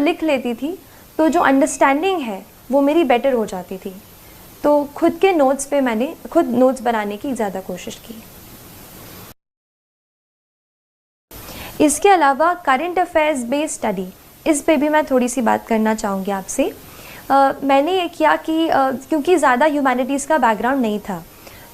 लिख लेती थी तो जो अंडरस्टैंडिंग है वो मेरी बेटर हो जाती थी। तो खुद के नोट्स पे मैंने खुद नोट्स बनाने की ज़्यादा कोशिश की। इसके अलावा करंट अफेयर्स बेस्ड स्टडी, इस पे भी मैं थोड़ी सी बात करना चाहूँगी आपसे। मैंने ये किया कि क्योंकि ज़्यादा ह्यूमैनिटीज़ का बैकग्राउंड नहीं था,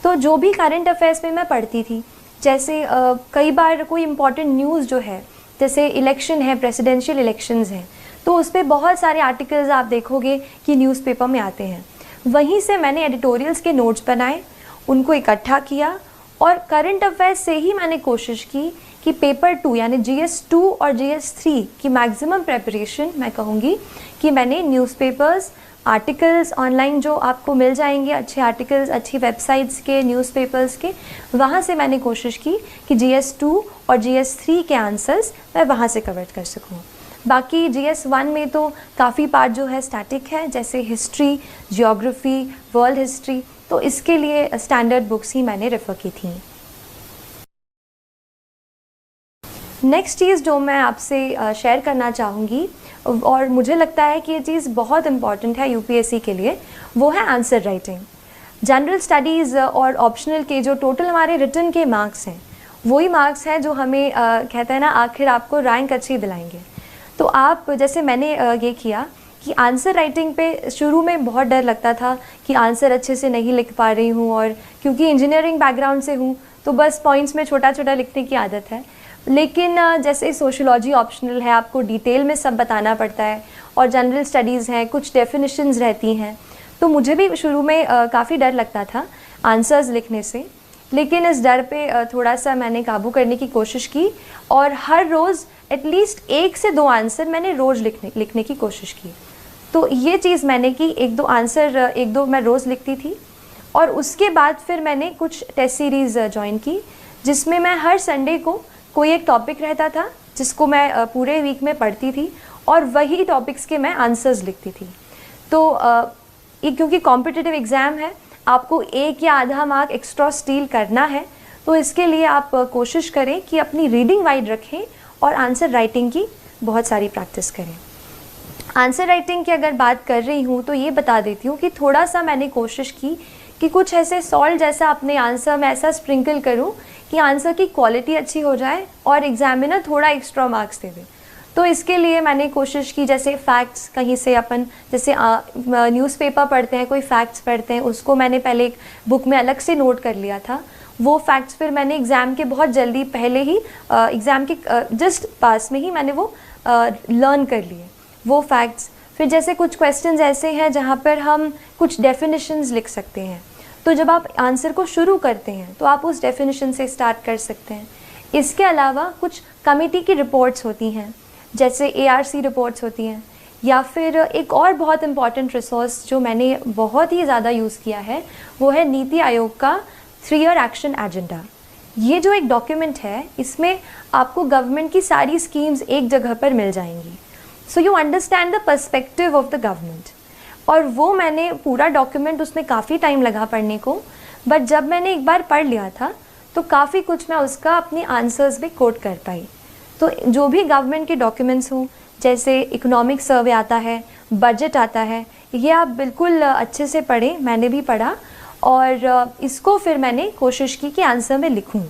तो जो भी करंट अफेयर्स में मैं पढ़ती थी, जैसे कई बार कोई इम्पॉर्टेंट न्यूज़ जो है, जैसे इलेक्शन है, प्रेसिडेंशियल इलेक्शंस हैं, तो उस पर बहुत सारे आर्टिकल्स आप देखोगे कि न्यूज़पेपर में आते हैं। वहीं से मैंने एडिटोरियल्स के नोट्स बनाए, उनको इकट्ठा किया और करंट अफेयर्स से ही मैंने कोशिश की कि पेपर 2 यानी GS2 और GS3 की मैक्सिमम प्रेपरेशन मैं कहूँगी कि मैंने न्यूज़पेपर्स, आर्टिकल्स ऑनलाइन जो आपको मिल जाएंगे, अच्छे आर्टिकल्स अच्छी वेबसाइट्स के, न्यूज़पेपर्स के, वहाँ से मैंने कोशिश की कि GS2 और GS3 के आंसर्स मैं वहाँ से कवर कर सकूँ। बाकी GS1 में तो काफ़ी पार्ट जो है स्टैटिक है, जैसे हिस्ट्री, जियोग्राफी, वर्ल्ड हिस्ट्री, तो इसके लिए स्टैंडर्ड बुक्स ही मैंने रेफ़र की थी। नेक्स्ट चीज़ जो मैं आपसे शेयर करना चाहूँगी और मुझे लगता है कि ये चीज़ बहुत इम्पॉर्टेंट है UPSC के लिए, वो है आंसर राइटिंग। जनरल स्टडीज़ और ऑप्शनल के जो टोटल हमारे रिटन के मार्क्स हैं, वही मार्क्स हैं जो हमें कहते हैं ना आखिर आपको रैंक अच्छी दिलाएंगे। तो आप जैसे मैंने ये किया कि आंसर राइटिंग पे शुरू में बहुत डर लगता था कि आंसर अच्छे से नहीं लिख पा रही हूँ, और क्योंकि इंजीनियरिंग बैकग्राउंड से हूँ तो बस पॉइंट्स में छोटा छोटा लिखने की आदत है। लेकिन जैसे सोशियोलॉजी ऑप्शनल है, आपको डिटेल में सब बताना पड़ता है, और जनरल स्टडीज़ हैं, कुछ डेफिनेशंस रहती हैं, तो मुझे भी शुरू में काफ़ी डर लगता था आंसर्स लिखने से। लेकिन इस डर पे थोड़ा सा मैंने काबू करने की कोशिश की और हर रोज़ एटलीस्ट 1 से 2 आंसर मैंने रोज़ लिखने की कोशिश की। तो ये चीज़ मैंने की, 1-2 आंसर 1-2 मैं रोज़ लिखती थी। और उसके बाद फिर मैंने कुछ टेस्ट सीरीज़ ज्वाइन की, जिसमें मैं हर संडे को कोई एक टॉपिक रहता था जिसको मैं पूरे वीक में पढ़ती थी और वही टॉपिक्स के मैं आंसर्स लिखती थी। तो ये क्योंकि कॉम्पिटिटिव एग्ज़ाम है, आपको 1 या आधा मार्क एक्स्ट्रा स्टील करना है, तो इसके लिए आप कोशिश करें कि अपनी रीडिंग वाइड रखें और आंसर राइटिंग की बहुत सारी प्रैक्टिस करें। आंसर राइटिंग की अगर बात कर रही हूँ तो ये बता देती हूँ कि थोड़ा सा मैंने कोशिश की कि कुछ ऐसे सॉल्ट जैसा अपने आंसर में ऐसा स्प्रिंकल करूँ कि आंसर की क्वालिटी अच्छी हो जाए और एग्जामिनर थोड़ा एक्स्ट्रा मार्क्स दे दे। तो इसके लिए मैंने कोशिश की, जैसे फैक्ट्स कहीं से अपन जैसे न्यूज़पेपर पढ़ते हैं, कोई फैक्ट्स पढ़ते हैं, उसको मैंने पहले एक बुक में अलग से नोट कर लिया था। वो फैक्ट्स फिर मैंने एग्ज़ाम के बहुत जल्दी पहले ही एग्ज़ाम के जस्ट पास में ही मैंने वो लर्न कर लिए वो फैक्ट्स। फिर जैसे कुछ क्वेश्चंस ऐसे हैं जहाँ पर हम कुछ डेफिनेशंस लिख सकते हैं, तो जब आप आंसर को शुरू करते हैं तो आप उस डेफिनेशन से स्टार्ट कर सकते हैं। इसके अलावा कुछ कमेटी की रिपोर्ट्स होती हैं, जैसे ARC रिपोर्ट्स होती हैं, या फिर एक और बहुत इम्पॉर्टेंट रिसोर्स जो मैंने बहुत ही ज़्यादा यूज़ किया है वो है नीति आयोग का 3 ईयर एक्शन एजेंडा। ये जो एक डॉक्यूमेंट है, इसमें आपको गवर्नमेंट की सारी स्कीम्स एक जगह पर मिल जाएंगी, so you understand the perspective of the government. और वो मैंने पूरा डॉक्यूमेंट, उसमें काफ़ी टाइम लगा पढ़ने को, बट जब मैंने एक बार पढ़ लिया था तो काफ़ी कुछ मैं उसका अपने आंसर्स में कोट कर पाई। तो जो भी गवर्नमेंट के डॉक्यूमेंट्स हों, जैसे इकोनॉमिक सर्वे आता है, बजट आता है, ये आप बिल्कुल अच्छे से पढ़ें। मैंने भी पढ़ा और इसको फिर मैंने कोशिश की कि आंसर में लिखूं।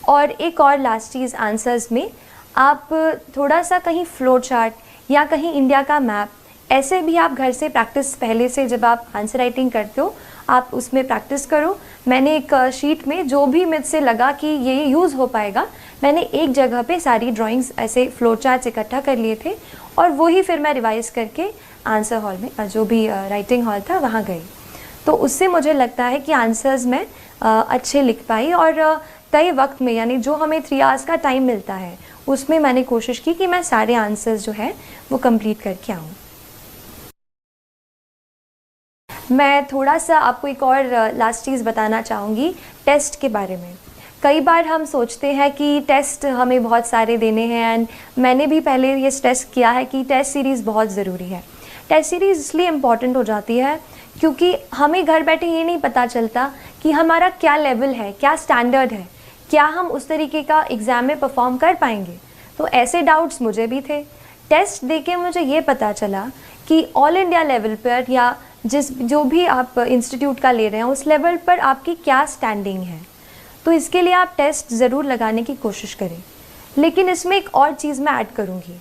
और एक और लास्ट चीज़, आंसर्स में आप थोड़ा सा कहीं फ्लो चार्ट या कहीं इंडिया का मैप, ऐसे भी आप घर से प्रैक्टिस पहले से जब आप आंसर राइटिंग करते हो आप उसमें प्रैक्टिस करो। मैंने एक शीट में जो भी मुझसे लगा कि ये यूज़ हो पाएगा, मैंने एक जगह पे सारी ड्राइंग्स ऐसे फ्लो चार्ट्स इकट्ठा कर लिए थे और वही फिर मैं रिवाइज़ करके आंसर हॉल में, जो भी राइटिंग हॉल था, वहाँ गई। तो उससे मुझे लगता है कि आंसर्स मैं अच्छे लिख पाई और तय वक्त में, यानी जो हमें 3 आवर्स का टाइम मिलता है, उसमें मैंने कोशिश की कि मैं सारे आंसर्स जो है वो कंप्लीट करके आऊँ। मैं थोड़ा सा आपको एक और लास्ट चीज़ बताना चाहूँगी टेस्ट के बारे में। कई बार हम सोचते हैं कि टेस्ट हमें बहुत सारे देने हैं, एंड मैंने भी पहले ये स्ट्रेस किया है कि टेस्ट सीरीज़ बहुत ज़रूरी है। टेस्ट सीरीज़ इसलिए इम्पॉर्टेंट हो जाती है क्योंकि हमें घर बैठे ये नहीं पता चलता कि हमारा क्या लेवल है, क्या स्टैंडर्ड है, क्या हम उस तरीके का एग्ज़ाम में परफॉर्म कर पाएंगे। तो ऐसे डाउट्स मुझे भी थे। टेस्ट देके मुझे ये पता चला कि ऑल इंडिया लेवल पर या जो भी आप इंस्टीट्यूट का ले रहे हैं उस लेवल पर आपकी क्या स्टैंडिंग है, तो इसके लिए आप टेस्ट ज़रूर लगाने की कोशिश करें। लेकिन इसमें एक और चीज़ मैं ऐड करूँगी,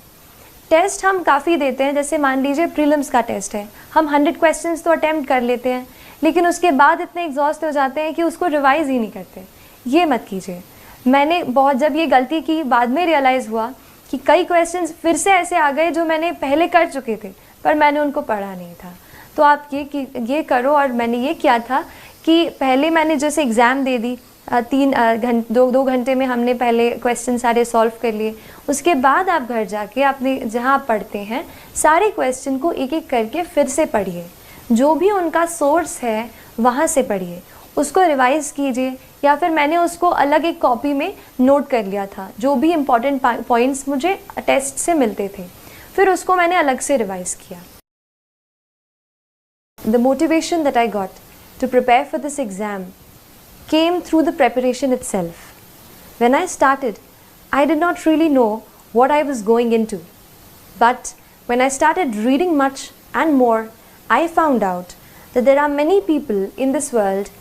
टेस्ट हम काफ़ी देते हैं, जैसे मान लीजिए प्रीलिम्स का टेस्ट है, हम 100 क्वेश्चंस तो अटैम्प्ट कर लेते हैं, लेकिन उसके बाद इतने एग्जॉस्ट हो जाते हैं कि उसको रिवाइज़ ही नहीं करते। ये मत कीजिए। मैंने जब ये गलती की, बाद में रियलाइज़ हुआ कि कई क्वेश्चंस फिर से ऐसे आ गए जो मैंने पहले कर चुके थे पर मैंने उनको पढ़ा नहीं था। तो आप ये करो। और मैंने ये किया था कि पहले मैंने जैसे एग्ज़ाम दे दी, 2 घंटे में हमने पहले क्वेश्चन सारे सॉल्व कर लिए। उसके बाद आप घर जाके अपने जहाँ आप पढ़ते हैं सारे क्वेश्चन को एक एक करके फिर से पढ़िए, जो भी उनका सोर्स है वहाँ से पढ़िए, उसको रिवाइज़ कीजिए, या फिर मैंने उसको अलग एक कॉपी में नोट कर लिया था, जो भी इम्पॉर्टेंट पॉइंट्स मुझे टेस्ट से मिलते थे, फिर उसको मैंने अलग से रिवाइज़ किया। The motivation that I got to prepare for this exam came through the preparation itself. When I started, I did not really know what I was going into. But when I started reading much and more, I found out that there are many people in this world,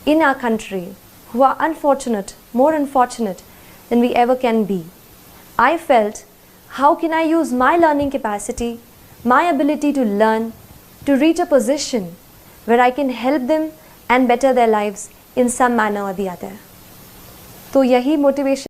in our country, who are unfortunate, more unfortunate than we ever can be. I felt, how can I use my learning capacity, my ability to learn, to reach a position where I can help them and better their lives in some manner or the other. तो यही motivation